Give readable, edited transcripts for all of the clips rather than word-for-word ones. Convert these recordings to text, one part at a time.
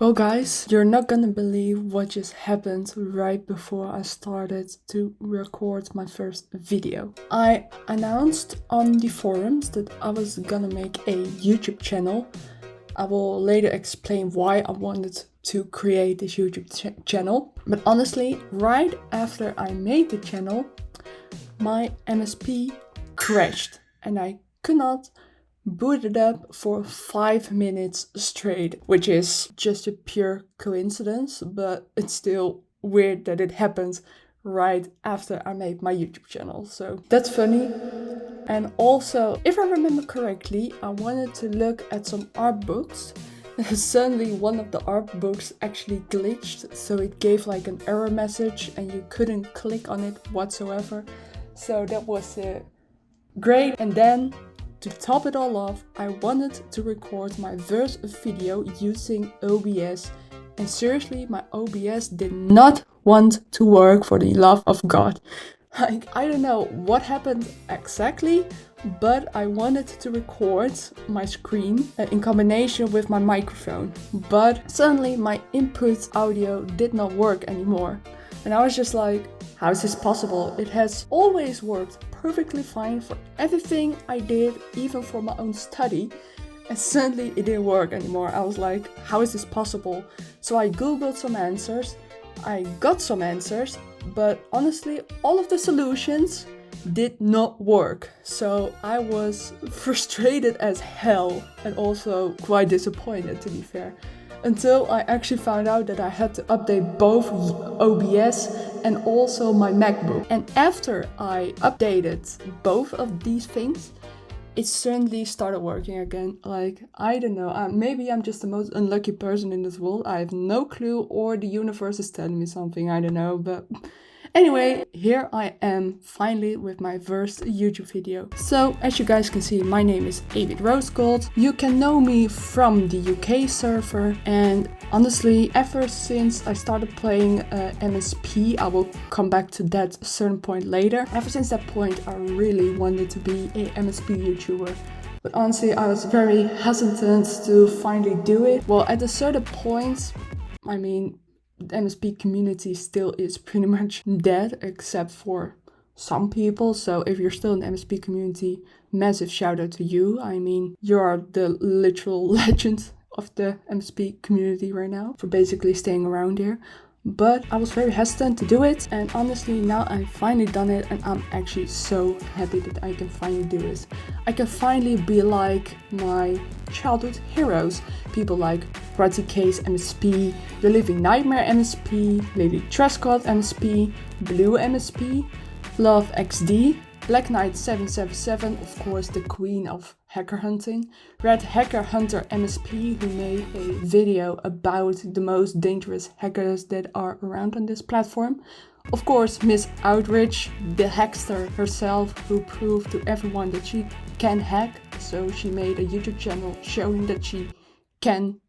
Well guys, you're not gonna believe what just happened right before I started to record my first video. I announced on the forums that I was gonna make a YouTube channel. I will later explain why I wanted to create this YouTube channel. But honestly, right after I made the channel, my MSP crashed and I could not boot it up for 5 minutes straight, which is just a pure coincidence, but it's still weird that it happened right after I made my YouTube channel. So that's funny. And also, if I remember correctly, I wanted to look at some art books. Suddenly one of the art books actually glitched, so it gave like an error message and you couldn't click on it whatsoever. So that was great. And then to top it all off, I wanted to record my first video using OBS, and seriously, my OBS did not want to work for the love of God. Like, I don't know what happened exactly, but I wanted to record my screen in combination with my microphone. But suddenly my input audio did not work anymore. And I was just like, how is this possible? It has always worked perfectly fine for everything I did, even for my own study. And suddenly it didn't work anymore. I was like, how is this possible? So I googled some answers. I got some answers, but honestly, all of the solutions did not work. So I was frustrated as hell and also quite disappointed, to be fair, until I actually found out that I had to update both OBS and also my MacBook. And after I updated both of these things, it suddenly started working again. Like, I don't know, maybe I'm just the most unlucky person in this world. I have no clue, or the universe is telling me something, I don't know, but anyway, here I am finally with my first YouTube video. So, as you guys can see, my name is emitrosegold. You can know me from the UK server, and honestly, ever since I started playing MSP, I will come back to that certain point later. Ever since that point, I really wanted to be a MSP YouTuber. But honestly, I was very hesitant to finally do it. Well, at a certain point, I mean, the MSP community still is pretty much dead, except for some people. So if you're still in the MSP community, massive shout out to you. I mean, you are the literal legend of the MSP community right now for basically staying around here. But I was very hesitant to do it, and honestly now I've finally done it, and I'm actually so happy that I can finally do this. I can finally be like my childhood heroes, people like Ratty Case MSP, The Living Nightmare MSP, Lady Truscott MSP, Blue MSP, Love XD, Black Knight 777, of course the queen of hacker hunting, Red Hacker Hunter MSP, who made a video about the most dangerous hackers that are around on this platform. Of course, Miss Outridge, the hackster herself, who proved to everyone that she can hack, so she made a YouTube channel showing that she can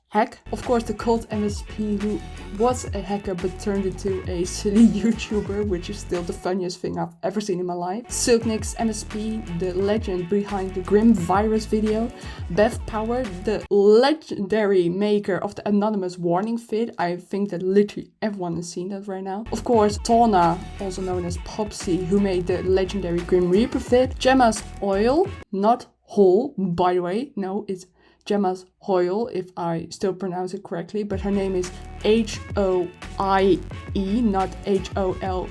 hack. Of course, the cult MSP, who was a hacker but turned into a silly YouTuber, which is still the funniest thing I've ever seen in my life. Silknix MSP, the legend behind the Grim Virus video. Bev Power, the legendary maker of the anonymous warning vid. I think that literally everyone has seen that right now. Of course, Tawna, also known as Popsy, who made the legendary Grim Reaper vid. Gemma's Oil, not Hole, by the way, no, it's Gemma's Hoyle, if I still pronounce it correctly, but her name is Hoie, not Hole.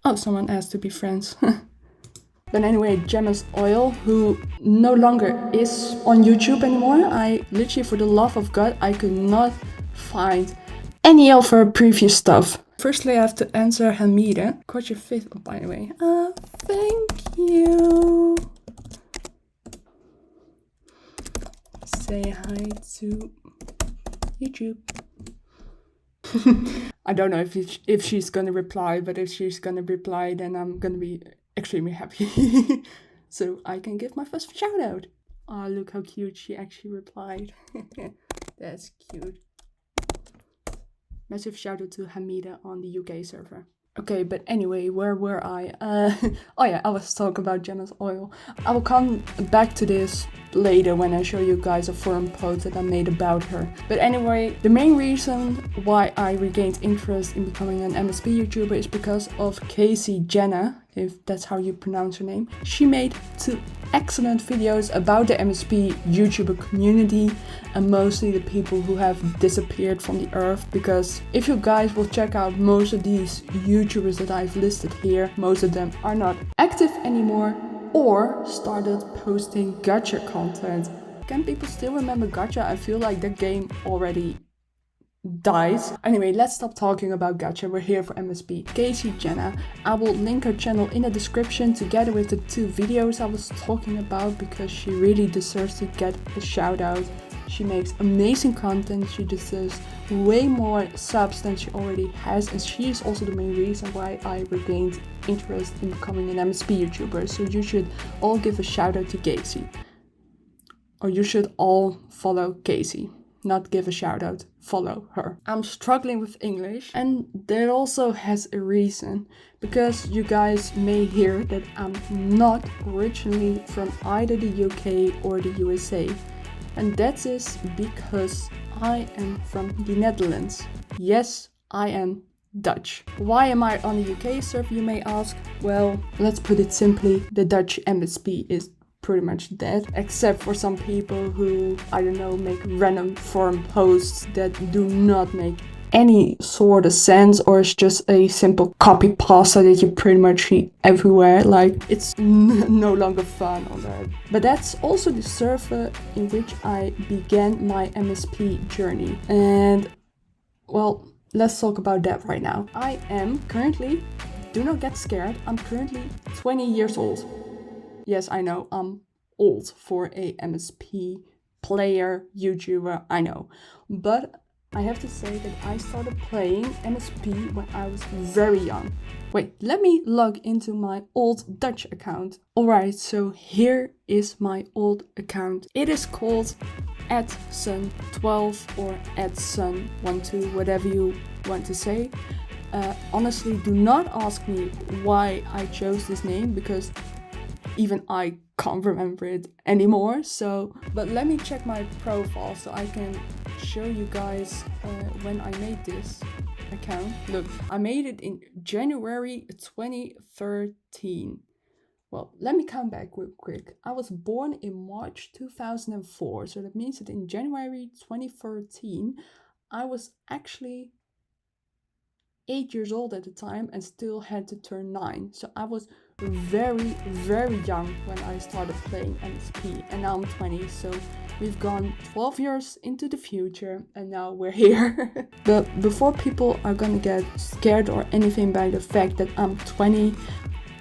Oh, someone asked to be friends. But anyway, Gemma's Oil, who no longer is on YouTube anymore. I literally, for the love of God, I could not find any of her previous stuff. Firstly, I have to answer Hamida. Caught your fifth, by the way. Thank you. Say hi to YouTube. I don't know if she's gonna reply, but if she's gonna reply, then I'm gonna be extremely happy. So I can give my first shout out. Oh, look how cute she actually replied. That's cute. Massive shout out to Hamida on the UK server. Okay, but anyway, where were I? Oh yeah, I was talking about Janna's oil. I will come back to this later when I show you guys a forum post that I made about her. But anyway, the main reason why I regained interest in becoming an MSP YouTuber is because of Kacy Janna, if that's how you pronounce her name. She made 2 excellent videos about the MSP YouTuber community and mostly the people who have disappeared from the earth, because if you guys will check out most of these YouTubers that I've listed here, most of them are not active anymore or started posting gacha content. Can people still remember gacha? I feel like that game already dies. Anyway, let's stop talking about gacha. We're here for MSP. Kacy Janna. I will link her channel in the description together with the 2 videos I was talking about because she really deserves to get a shout out. She makes amazing content. She deserves way more subs than she already has, and she is also the main reason why I regained interest in becoming an MSP YouTuber. So you should all give a shout out to Kacy. Or you should all follow Kacy. Not give a shout out, follow her. I'm struggling with English, and that also has a reason, because you guys may hear that I'm not originally from either the UK or the USA, and that is because I am from the Netherlands. Yes, I am Dutch. Why am I on the UK server, you may ask? Well, let's put it simply, the Dutch MSP is pretty much dead, except for some people who, I don't know, make random forum posts that do not make any sort of sense, or it's just a simple copy pasta that you pretty much see everywhere. Like, it's no longer fun on that. But that's also the server in which I began my MSP journey. And well, let's talk about that right now. I am currently, do not get scared, I'm currently 20 years old. Yes, I know, I'm old for a MSP player, YouTuber, I know. But I have to say that I started playing MSP when I was very young. Wait, let me log into my old Dutch account. Alright, so here is my old account. It is called @sun12 or @sun12, whatever you want to say. Honestly, do not ask me why I chose this name, because even I can't remember it anymore. So, but let me check my profile so I can show you guys when I made this account. Look, I made it in January 2013. Well, let me come back real quick. I was born in March 2004, so that means that in January 2013, I was actually 8 years old at the time and still had to turn 9. So I was very, very young when I started playing MSP, and now I'm 20, so we've gone 12 years into the future and now we're here. But before people are gonna get scared or anything by the fact that I'm 20,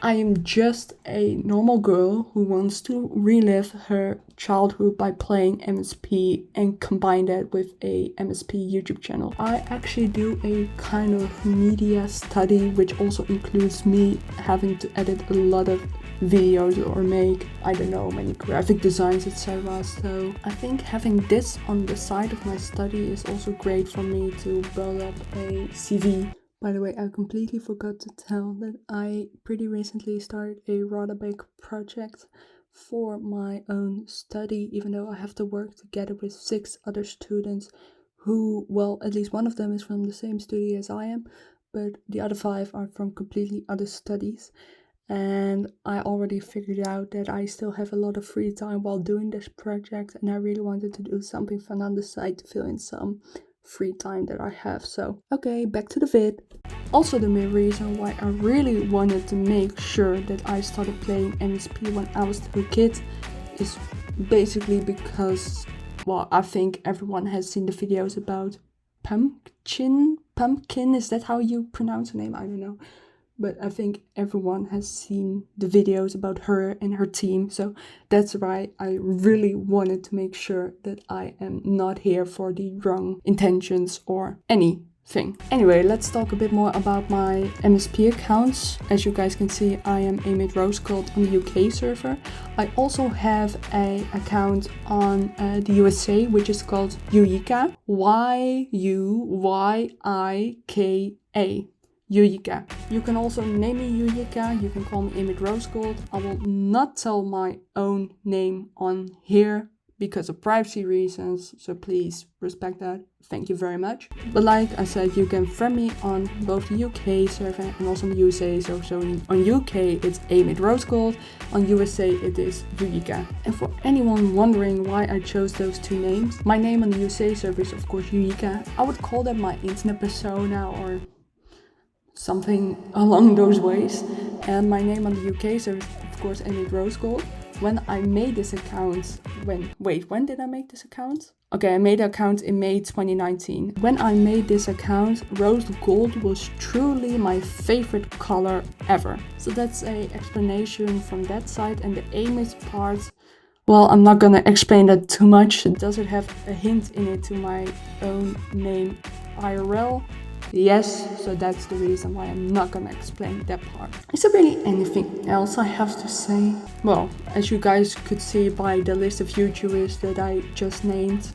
I am just a normal girl who wants to relive her childhood by playing MSP and combine that with a MSP YouTube channel. I actually do a kind of media study, which also includes me having to edit a lot of videos or make, I don't know, many graphic designs, etc. So I think having this on the side of my study is also great for me to build up a CV. By the way, I completely forgot to tell that I pretty recently started a rather big project for my own study, even though I have to work together with 6 other students who, well, at least one of them is from the same study as I am, but the other 5 are from completely other studies. And I already figured out that I still have a lot of free time while doing this project, and I really wanted to do something fun on the side to fill in some free time that I have. So okay, back to the vid. Also, the main reason why I really wanted to make sure that I started playing MSP when I was still a kid is basically because, well, I think everyone has seen the videos about Pumpkin, is that how you pronounce her name? I don't know. But I think everyone has seen the videos about her and her team. So that's why I really wanted to make sure that I am not here for the wrong intentions or anything. Anyway, let's talk a bit more about my MSP accounts. As you guys can see, I am emitrosegold on the UK server. I also have an account on the USA, which is called Yuyika. Yuyika. Yuyika. You can also name me Yuyika, you can call me emitrosegold. I will not tell my own name on here because of privacy reasons, so please respect that. Thank you very much. But like I said, you can friend me on both the UK server and also the USA. So on UK it's emitrosegold, on USA it is Yuyika. And for anyone wondering why I chose those two names, my name on the USA server is of course Yuyika. I would call that my internet persona or something along those ways. And my name on the UK server is of course emitrosegold. When I made this account, when did I make this account? Okay, I made the account in May 2019. When I made this account, rose gold was truly my favorite color ever. So that's a explanation from that side. And the image part, well, I'm not gonna explain that too much. Does it have a hint in it to my own name IRL? Yes, so that's the reason why I'm not gonna explain that part. Is there really anything else I have to say? Well, as you guys could see by the list of YouTubers that I just named,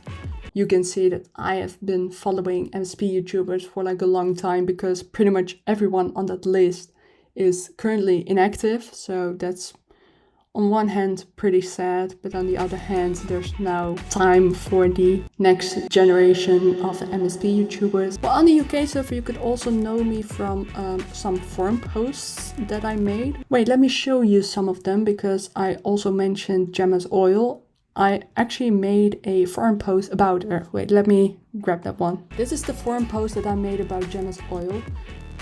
you can see that I have been following MSP YouTubers for like a long time because pretty much everyone on that list is currently inactive. So that's on one hand pretty sad, but on the other hand there's now time for the next generation of MSP YouTubers. Well, on the UK server you could also know me from some forum posts that I made. Wait, let me show you some of them because I also mentioned Gemma's oil. I actually made a forum post about her. Wait, let me grab that one. This is the forum post that I made about Gemma's oil.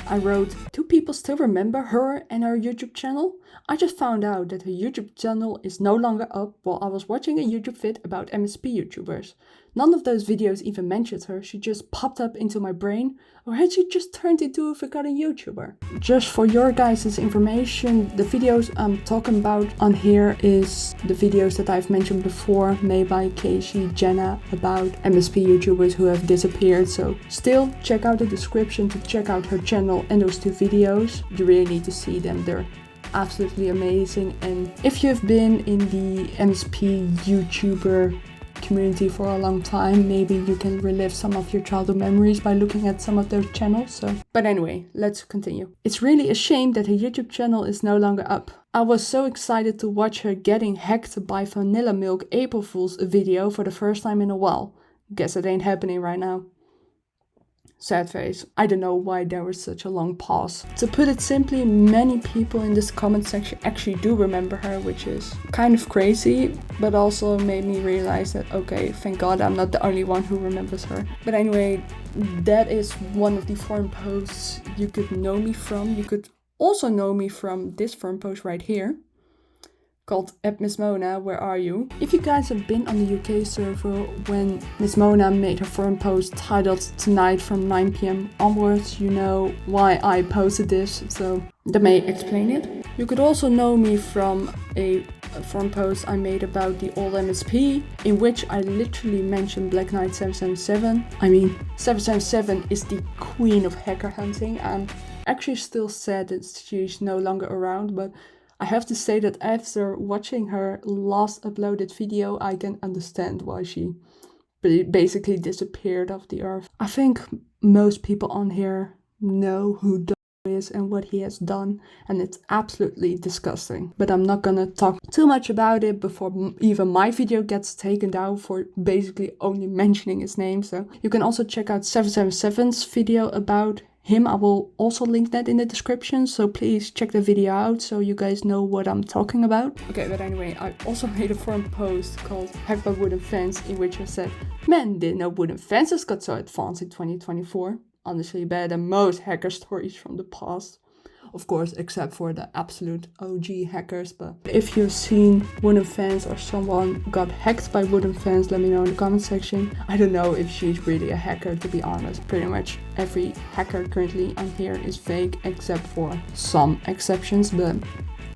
I wrote, do people still remember her and her YouTube channel? I just found out that her YouTube channel is no longer up while I was watching a YouTube vid about MSP YouTubers. None of those videos even mentioned her, she just popped up into my brain, or had she just turned into a forgotten YouTuber? Just for your guys' information, the videos I'm talking about on here is the videos that I've mentioned before, made by Kacy Janna about MSP YouTubers who have disappeared, so still check out the description to check out her channel and those two videos. You really need to see them, they're absolutely amazing. And if you've been in the MSP YouTuber community for a long time, maybe you can relive some of your childhood memories by looking at some of those channels. But anyway, let's continue. It's really a shame that her YouTube channel is no longer up. I was so excited to watch her getting hacked by Vanilla Milk April Fool's video for the first time in a while. Guess it ain't happening right now. Sad face. I don't know why there was such a long pause. To put it simply, many people in this comment section actually do remember her, which is kind of crazy, but also made me realize that, okay, thank God I'm not the only one who remembers her. But anyway, that is one of the forum posts you could know me from. You could also know me from this forum post right here, called Miss Mona, where are you? If you guys have been on the UK server when Miss Mona made her forum post titled Tonight from 9 PM onwards, you know why I posted this, so that may explain it. You could also know me from a forum post I made about the old MSP, in which I literally mentioned Black Knight 777. I mean, 777 is the queen of hacker hunting. I'm actually still sad that she's no longer around, but I have to say that after watching her last uploaded video, I can understand why she basically disappeared off the earth. I think most people on here know who Doe is and what he has done, and it's absolutely disgusting. But I'm not gonna talk too much about it before even my video gets taken down for basically only mentioning his name. So you can also check out 777's video about him. I will also link that in the description, so please check the video out so you guys know what I'm talking about. Okay, but anyway, I also made a forum post called Hacked by Wooden Fence, in which I said, man, didn't know wooden fences got so advanced in 2024. Honestly, better than most hacker stories from the past. Of course, except for the absolute OG hackers. But if you've seen Wooden Fence or someone got hacked by Wooden Fence, let me know in the comment section. I don't know if she's really a hacker, to be honest. Pretty much every hacker currently on here is fake, except for some exceptions, but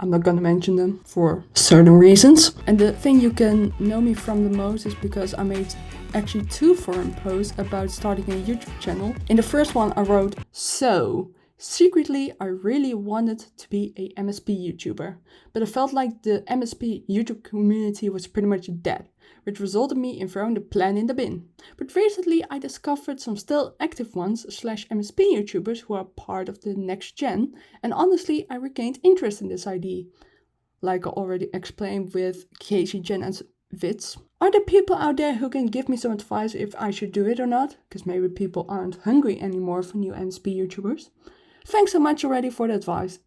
I'm not gonna mention them for certain reasons. And the thing you can know me from the most is because I made actually 2 forum posts about starting a YouTube channel. In the first one I wrote, so secretly, I really wanted to be a MSP YouTuber, but I felt like the MSP YouTube community was pretty much dead. which resulted me in throwing the plan in the bin. But recently I discovered some still active ones / MSP YouTubers who are part of the next gen, and honestly I regained interest in this idea. Like I already explained with Kacy Janna's vids. Are there people out there who can give me some advice if I should do it or not? Because maybe people aren't hungry anymore for new MSP YouTubers. Thanks so much already for the advice.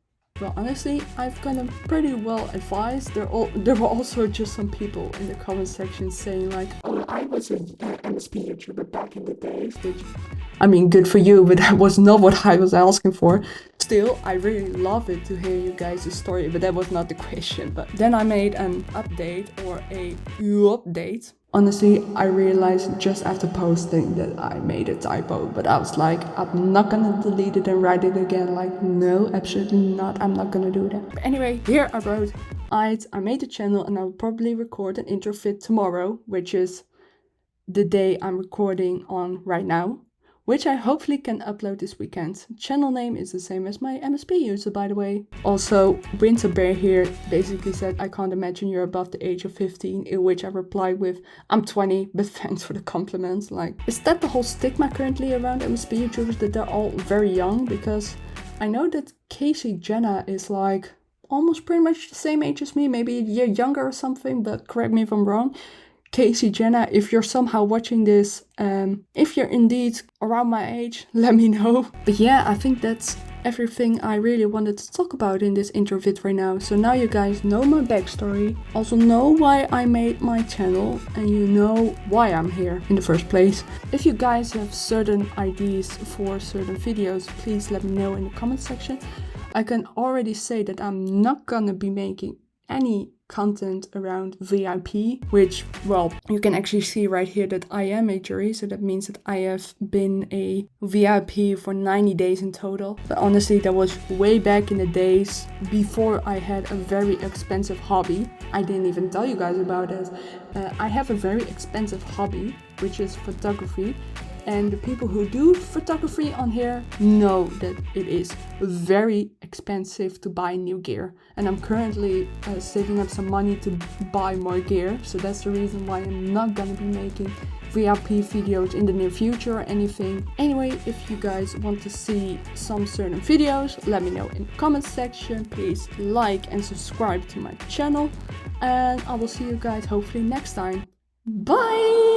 Well, honestly, I've gotten pretty well advised. There were also just some people in the comment section saying like, oh, I was an MSP YouTuber back in the days, which, I mean, good for you, but that was not what I was asking for. Still, I really love it to hear you guys' story, but that was not the question. But then I made an update or a update. Honestly, I realized just after posting that I made a typo, but I was like, I'm not gonna delete it and write it again. Like, no, absolutely not. I'm not gonna do that. But anyway, here I wrote, I made a channel and I'll probably record an intro vid tomorrow, which is the day I'm recording on right now, which I hopefully can upload this weekend. Channel name is the same as my MSP user, by the way. Also, Winter Bear here basically said, I can't imagine you're above the age of 15, in which I replied with, I'm 20, but thanks for the compliment. Like, is that the whole stigma currently around MSP YouTubers, that they're all very young? Because I know that Kacy Janna is like almost pretty much the same age as me, maybe a year younger or something, but correct me if I'm wrong. Kacy Janna, if you're somehow watching this, if you're indeed around my age, let me know. But yeah, I think that's everything I really wanted to talk about in this intro vid right now. So now you guys know my backstory, also know why I made my channel, and you know why I'm here in the first place. If you guys have certain ideas for certain videos, please let me know in the comment section. I can already say that I'm not gonna be making any content around VIP, which, well, you can actually see right here that I am a jury, so that means that I have been a VIP for 90 days in total. But honestly, that was way back in the days before I had a very expensive hobby. I didn't even tell you guys about it. I have a very expensive hobby, which is photography. And the people who do photography on here know that it is very expensive to buy new gear. And I'm currently saving up some money to buy more gear. So that's the reason why I'm not gonna be making VIP videos in the near future or anything. Anyway, if you guys want to see some certain videos, let me know in the comment section. Please like and subscribe to my channel. And I will see you guys hopefully next time. Bye!